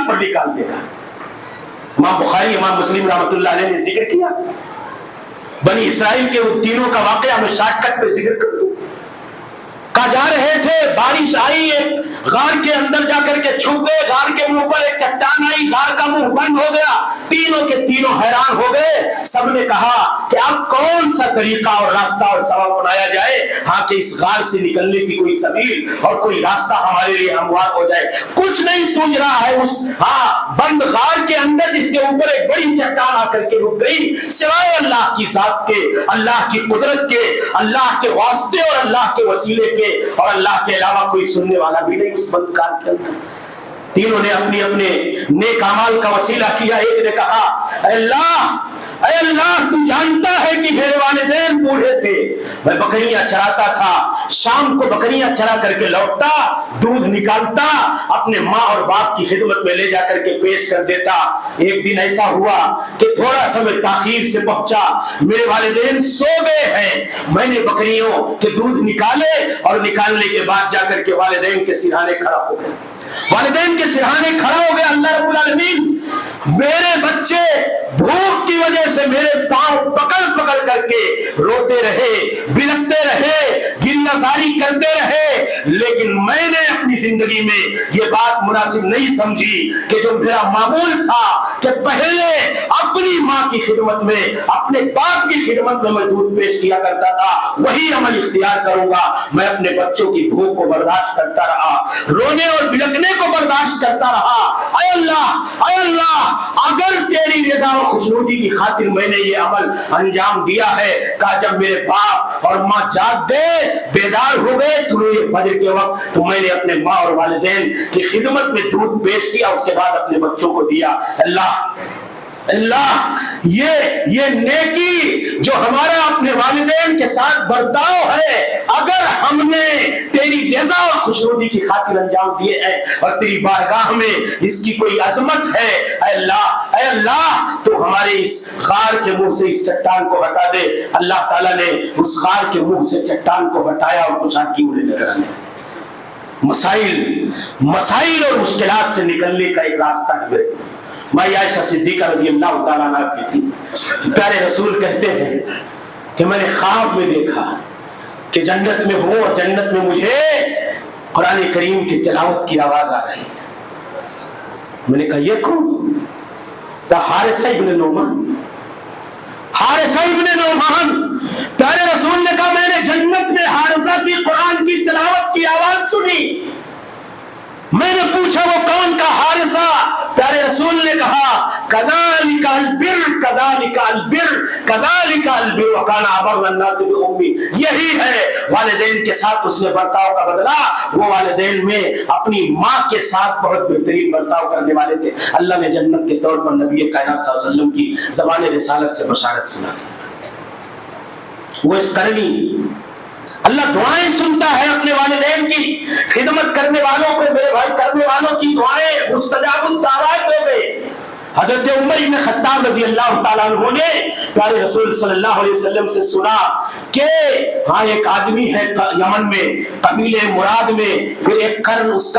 پر نکال دے گا۔ امام بخاری امام مسلم رحمۃ اللہ علیہ نے ذکر کیا بنی اسرائیل کے ان تینوں کا واقعہ، میں شارٹ کٹ پہ ذکر کر دوں۔ کہا جا رہے تھے، بارش آئی، ایک غار کے اندر جا کر کے چھپ گئے، غار کے منہ پر ایک چٹان آئی، غار کا منہ بند ہو گیا، تینوں کے تینوں حیران ہو گئے۔ سب نے کہا کہ اب کون سا طریقہ اور راستہ اور سبب بنایا جائے ہاں کہ اس غار سے نکلنے کی کوئی سبیل اور کوئی راستہ ہمارے لیے ہموار ہو جائے۔ کچھ نہیں سوچ رہا ہے اس بند غار کے اندر جس کے اوپر ایک بڑی چٹان آ کر کے رک گئی، سوائے اللہ کی ذات کے، اللہ کی قدرت کے، اللہ کے واسطے اور اللہ کے وسیلے کے، اور اللہ کے علاوہ کوئی سننے والا بھی نہیں اس بند غار کے اندر۔ تینوں نے اپنے اپنے نیک اعمال کا وسیلہ کیا۔ ایک نے کہا اے اللہ تو جانتا ہے کہ میرے والدین بوڑھے تھے، میں بکریاں چراتا تھا، شام کو بکریاں چرا کر کے لوٹتا، دودھ نکالتا، اپنے ماں اور باپ کی خدمت میں لے جا کر کے پیش کر دیتا۔ ایک دن ایسا ہوا کہ تھوڑا سا میں تاخیر سے پہنچا، میرے والدین سو گئے ہیں، میں نے بکریوں کے دودھ نکالے اور نکالنے کے بعد جا کر کے والدین کے سرہانے کھڑا ہو گیا، والدین کے سرہانے کھڑا ہو گیا۔ اللہ رب العالمین میرے بچے بھوک کی وجہ سے میرے پاؤں پکڑ پکڑ کر کے روتے رہے، بلکتے رہے، گریہ زاری کرتے رہے، لیکن میں نے اپنی زندگی میں یہ بات مناسب نہیں سمجھی کہ جو میرا معمول تھا کہ پہلے اپنی ماں کی خدمت میں، اپنے باپ کی خدمت میں دودھ پیش کیا کرتا تھا، وہی عمل اختیار کروں گا۔ میں اپنے بچوں کی بھوک کو برداشت کرتا رہا، رونے اور بلکنے کو برداشت کرتا رہا۔ اے اللہ اگر تیری رضا و خوشنودی کی خاطر میں نے یہ عمل انجام دیا ہے، کہا جب میرے باپ اور ماں جاگ گئے، بیدار ہو گئے طلوع فجر کے وقت، تو میں نے اپنے ماں اور والدین کی خدمت میں دودھ پیش کیا، اس کے بعد اپنے بچوں کو دیا۔ اللہ یہ نیکی جو ہمارا اپنے والدین کے ساتھ برتاؤ ہے، اگر ہم نے تیری رضا اور خوشنودی کی خاطر انجام دیے ہیں اور تیری بارگاہ میں اس کی کوئی عظمت ہے، اے اللہ تو ہمارے اس غار کے منہ سے اس چٹان کو ہٹا دے۔ اللہ تعالیٰ نے اس غار کے منہ سے چٹان کو ہٹایا اور کچھ کی انہیں نظر آنے۔ مسائل اور مشکلات سے نکلنے کا ایک راستہ ہے۔ مائی عائشہ صدیقہ رضی اللہ تعالیٰ عنہ کہتی، پیارے رسول کہتے ہیں کہ میں نے خواب میں دیکھا کہ جنت میں ہوں اور جنت میں مجھے قرآن کریم کی تلاوت کی آواز آ رہی ہے۔ میں نے کہا یہ کون؟ حارثہ ابن نعمان۔ پیارے رسول نے کہا میں نے جنت میں حارثہ کی قرآن کی تلاوت کی آواز سنی۔ میں نے پوچھا وہ کون؟ کا حارثہ۔ پیارے رسول نے کہا کذالک البر کذالک البر کذالک البر وکان ابر الناس بامی، یہی ہے والدین کے ساتھ اس نے برتاؤ کا بدلہ۔ وہ والدین میں اپنی ماں کے ساتھ بہت بہترین برتاؤ کرنے والے تھے۔ اللہ نے جنت کے طور پر نبی کائنات صلی اللہ علیہ وسلم کی زبان رسالت سے بشارت سنا دی۔ وہ اس کرنی اللہ دعائیں سنتا ہے اپنے والدین کی خدمت کرنے والوں کو، میرے بھائی کرنے والوں کی دعائیں مستجاب الدعوات ہو گئے۔ حضرت عمر بن خطاب رضی اللہ تعالیٰ عنہ نے پیارے رسول صلی اللہ علیہ وسلم سے سنا کہ ہاں ایک آدمی ہے یمن میں، قبیلے مراد میں، پھر ایک کرن اس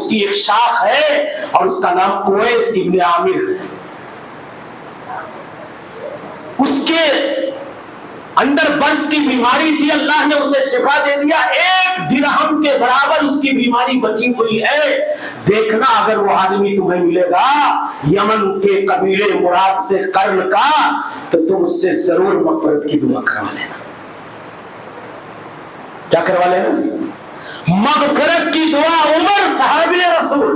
کی ایک شاخ ہے اور اس کا نام اویس ابن عامر ہے۔ اس کے اندر برس کی بیماری تھی، اللہ نے اسے شفا دے دیا، 1 درہم کے برابر اس کی بیماری بچی ہوئی ہے۔ دیکھنا اگر وہ آدمی تمہیں ملے گا یمن کے قبیلے مراد سے کرن کا، تو تم اس سے ضرور مغفرت کی دعا کروا لینا۔ کیا کروا لینا؟ مغفرت کی دعا۔ عمر صحابی رسول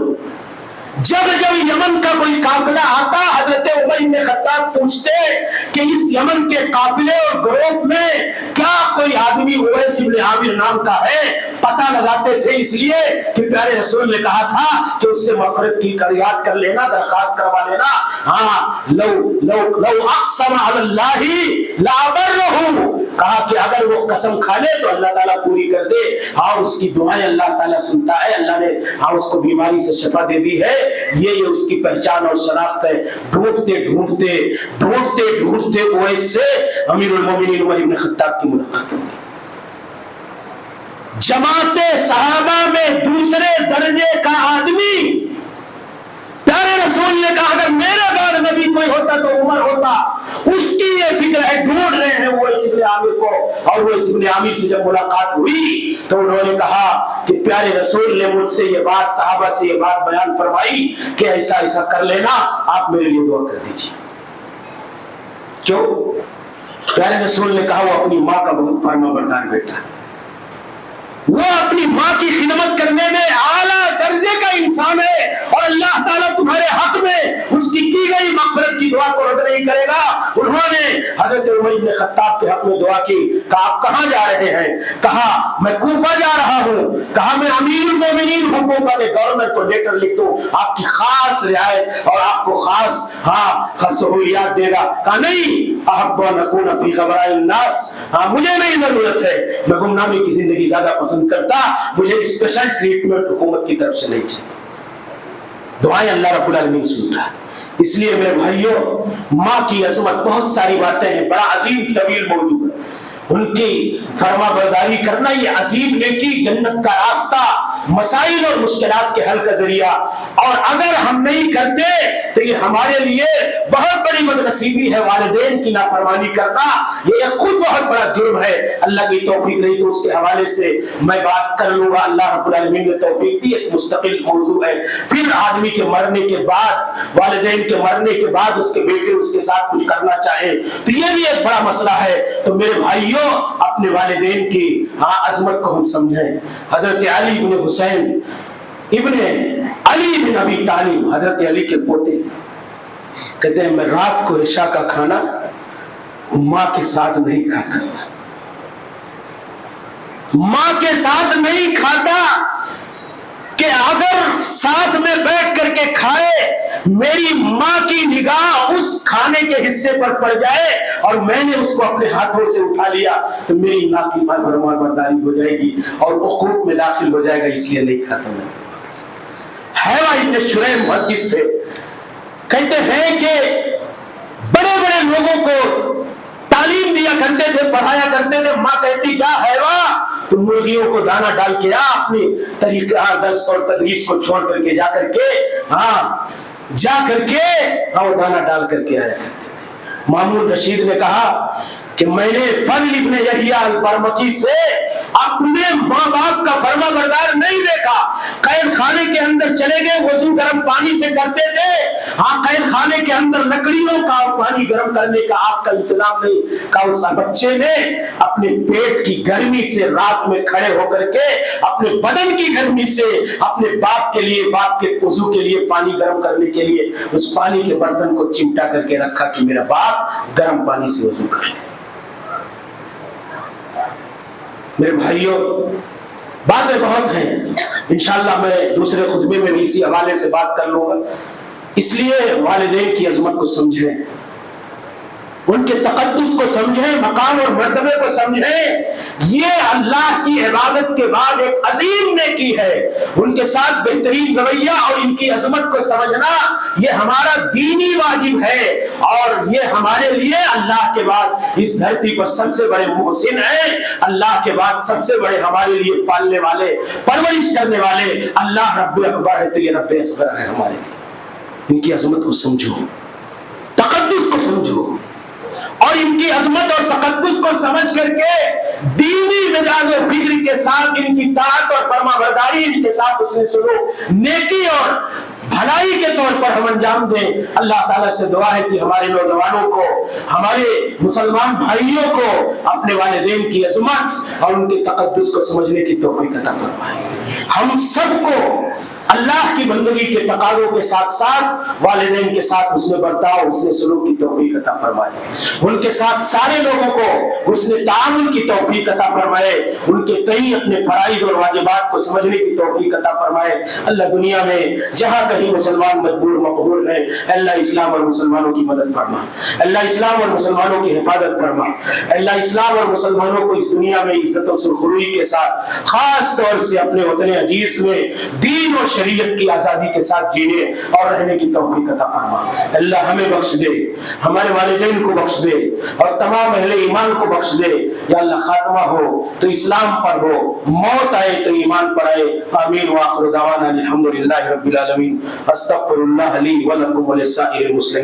جب یمن کا کوئی قافلہ آتا، حضرت عمر بن خطاب پوچھتے کہ اس یمن کے قافلے اور گروپ میں کیا کوئی آدمی اویس ابن عامر نام کا ہے؟ پتہ لگاتے تھے، اس لیے کہ پیارے رسول نے کہا تھا کہ اس سے مغفرت کی یاد کر لینا، درخواست کروا لینا۔ ہاں لو اقسم علی اللہ لابرہ، کہا کہ اگر وہ قسم کھا لے تو اللہ تعالیٰ پوری کر دے۔ ہاں اس کی دعائیں اللہ تعالیٰ سنتا ہے۔ اللہ نے ہاں اس کو بیماری سے شفا دے دی ہے۔ یہ اس کی پہچان اور شناخت ہے۔ ڈھونڈتے اویس سے امیر المومنین عمر بن خطاب کی ملاقات ہوگی۔ جماعت صحابہ میں دوسرے درجے کا آدمی پیارے کہا اگر میرے بعد نبی کوئی ہوتا تو عمر ہوتا. اس کی یہ فکر ہے, ڈھونڈ رہے ہیں وہ اس ابن عامر کو. اور وہ اس ابن عامر سے جب ملاقات ہوئی تو انہوں نے کہا کہ پیارے رسول نے مجھ سے یہ بات, صحابہ سے یہ بات بیان فرمائی کہ ایسا ایسا کر لینا, آپ میرے لیے دعا کر دیجیے. کیوں؟ پیارے رسول نے کہا وہ اپنی ماں کا بہت فرما بردار بیٹا, وہ اپنی ماں کی خدمت کرنے میں اعلیٰ درجے کا انسان ہے, اور اللہ تعالیٰ تمہارے حق میں اس کی گئی مغفرت کی دعا کو رد نہیں کرے گا. انہوں نے حضرت عمر بن خطاب کے حق میں دعا کی. کہا آپ کہاں جا رہے ہیں؟ کہا میں کوفہ جا رہا ہوں. کہا میں امیر المومنین ہوں, کوفہ کے گورنر کو لیٹر لکھ دوں, آپ کی خاص رعایت اور آپ کو خاص سہولیات دے گا. کہا نہیں, احب ان اکون فی غبراء الناس, مجھے نہیں ضرورت ہے, میں گمنامی کی زندگی زیادہ پسند کرتا, مجھے اسپیشل ٹریٹمنٹ حکومت کی طرف سے نہیں چاہیے. دعائیں اللہ رب العالمین سنتا ہے. اس لیے میرے بھائیوں, ماں کی عظمت, بہت ساری باتیں ہیں, بڑا عظیم طویل موضوع ہے. ان کی فرما برداری کرنا یہ عظیم نیکی, جنت کا راستہ, مسائل اور مشکلات کے حل کا ذریعہ. اور اگر ہم نہیں کرتے تو یہ ہمارے لیے بہت بڑی بدنصیبی ہے. والدین کی نافرمانی کرنا یہ خود بہت بڑا جرم ہے. اللہ کی توفیق رہی تو اس کے حوالے سے میں بات کر لوں گا. اللہ رب العالمین نے توفیق دی, ایک مستقل موضوع ہے. پھر آدمی کے مرنے کے بعد, والدین کے مرنے کے بعد اس کے بیٹے اس کے ساتھ کچھ کرنا چاہیں تو یہ بھی ایک بڑا مسئلہ ہے. تو میرے بھائیوں, اپنے والدین کی عظمت کو ہم سمجھیں. حضرت علی بن حسین ابن علی بن ابی طالب, حضرت علی کے پوتے, کہتے ہیں میں رات کو عشاء کا کھانا ماں کے ساتھ نہیں کھاتا تھا. ماں کے ساتھ نہیں کھاتا کہ اگر ساتھ میں بیٹھ کر کے کھائے, میری ماں کی نگاہ اس کھانے کے حصے پر پڑ جائے اور میں نے اس کو اپنے ہاتھوں سے اٹھا لیا تو میری نافرمان برداری ہو جائے گی اور عقوق میں داخل ہو جائے گا, اس لیے نہیں کھاتا میں. حیوہ ابن شریح محدث تھے, کہتے ہیں کہ بڑے بڑے لوگوں کو تعلیم دیا کرتے تھے, پڑھایا کرتے تھے. ماں کہتی کیا حیوہ, تم مرغیوں کو دانا ڈال کے اپنی طریقہ درس اور تدریس کو چھوڑ کر کے جا کر کے وہ دانا ڈال کر کے آیا کرتے تھے. مامون رشید نے کہا کہ میں نے فضل ابن یحییٰ البرمکی سے اپنے ماں باپ کا فرما بردار نہیں دیکھا. قید خانے کے اندر چلے گئے, وضو گرم پانی سے کرتے تھے. قید خانے کے اندر لکڑیوں کا پانی گرم کرنے کا آپ کا انتظام نہیں. کہا اس بچے نے اپنے پیٹ کی گرمی سے رات میں کھڑے ہو کر کے اپنے بدن کی گرمی سے اپنے باپ کے لیے, باپ کے وضو کے لیے پانی گرم کرنے کے لیے اس پانی کے برتن کو چمٹا کر کے رکھا کہ میرا باپ گرم پانی سے وضو کر لے. میرے بھائیوں, باتیں بہت ہیں, انشاءاللہ میں دوسرے خطبے میں بھی اسی حوالے سے بات کر لوں گا. اس لیے والدین کی عظمت کو سمجھیں, ان کے تقدس کو سمجھیں, مقام اور مرتبے کو سمجھیں. یہ اللہ کی عبادت کے بعد ایک عظیم نیکی ہے. ان کے ساتھ بہترین رویہ اور ان کی عظمت کو سمجھنا یہ ہمارا دینی واجب ہے, اور یہ ہمارے لیے اللہ کے بعد اس دھرتی پر سب سے بڑے محسن ہیں. اللہ کے بعد سب سے بڑے ہمارے لیے پالنے والے, پرورش کرنے والے اللہ رب اکبر ہے, تو یہ رب اصغر ہے ہمارے لیے. ان کی عظمت کو سمجھو, تقدس کو سمجھو, اور ان کی عظمت اور تقدس کو سمجھ کر کے دینی مزاج و فکر کے ساتھ ان کی طاعت اور فرما برداری ان کے ساتھ اس نے سلوک نیکی اور بھلائی کے طور پر ہم انجام دیں. اللہ تعالیٰ سے دعا ہے کہ ہمارے نوجوانوں کو, ہمارے مسلمان بھائیوں کو اپنے والدین کی عظمت اور ان کے تقدس کو سمجھنے کی توفیق عطا فرمائے. ہم سب کو اللہ کی بندگی کے تقاضوں کے ساتھ ساتھ والدین کے ساتھ حسن برتاؤ, حسن سلوک کی توفیق عطا فرمائے. ان کے ساتھ سارے لوگوں کو حسن تعامل کی توفیق عطا فرمائے. ان کے تئیں اپنے فرائض اور واجبات کو سمجھنے کی توفیق عطا فرمائے. اللہ دنیا میں جہاں کہیں مسلمان مجبور مقبول ہے, اللہ اسلام اور مسلمانوں کی مدد فرما, اللہ اسلام اور مسلمانوں کی حفاظت فرما, اللہ اسلام اور مسلمانوں کو اس دنیا میں عزت و سرخروئی کے ساتھ خاص طور سے اپنے وطن عزیز میں دین اور شریعت کی آزادی کے ساتھ جینے اور رہنے کی توفیق عطا فرما۔ اللہ ہمیں بخش دے، ہمارے والدین کو بخش دے اور تمام اہل ایمان کو بخش دے۔ یا اللہ خاتمہ ہو تو اسلام پر ہو، موت آئے تو ایمان پر آئے۔ آمین وآخر دعوانا الحمدللہ رب العالمین۔ استغفر اللہ لی ولکم ولسائر المسلمین۔